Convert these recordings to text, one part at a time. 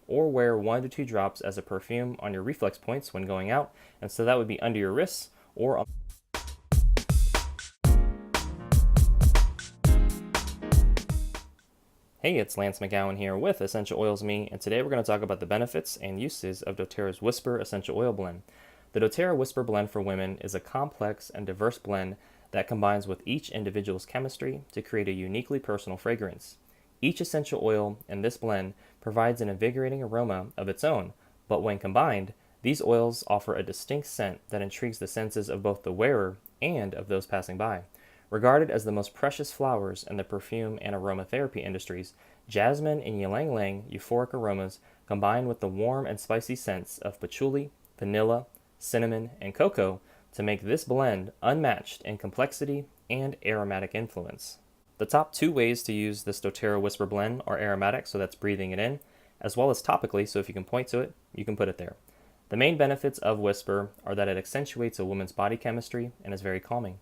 or wear 1 to 2 drops as a perfume on your reflex points when going out, and so that would be under your wrists or on. Hey, it's Lance McGowan here with Essential Oils Me, and today we're going to talk about the benefits and uses of doTERRA's Whisper Essential Oil Blend. The doTERRA Whisper Blend for Women is a complex and diverse blend that combines with each individual's chemistry to create a uniquely personal fragrance. Each essential oil in this blend provides an invigorating aroma of its own, but when combined, these oils offer a distinct scent that intrigues the senses of both the wearer and of those passing by. Regarded as the most precious flowers in the perfume and aromatherapy industries, jasmine and ylang-ylang euphoric aromas combine with the warm and spicy scents of patchouli, vanilla, cinnamon, and cocoa to make this blend unmatched in complexity and aromatic influence. The top 2 ways to use this doTERRA Whisper Blend are aromatic, so that's breathing it in, as well as topically, so if you can point to it, you can put it there. The main benefits of Whisper are that it accentuates a woman's body chemistry and is very calming.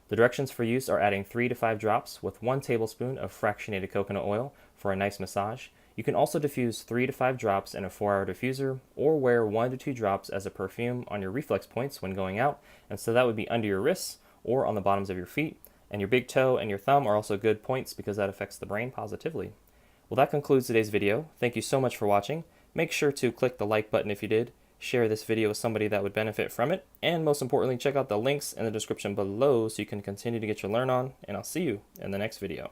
The directions for use are adding 3 to 5 drops with 1 tablespoon of fractionated coconut oil for a nice massage. You can also diffuse 3 to 5 drops in a 4-hour diffuser or wear 1 to 2 drops as a perfume on your reflex points when going out, and so that would be under your wrists or on the bottoms of your feet. And your big toe and your thumb are also good points because that affects the brain positively. Well, that concludes today's video. Thank you so much for watching. Make sure to click the like button if you did, share this video with somebody that would benefit from it, and most importantly, check out the links in the description below so you can continue to get your learn on, and I'll see you in the next video.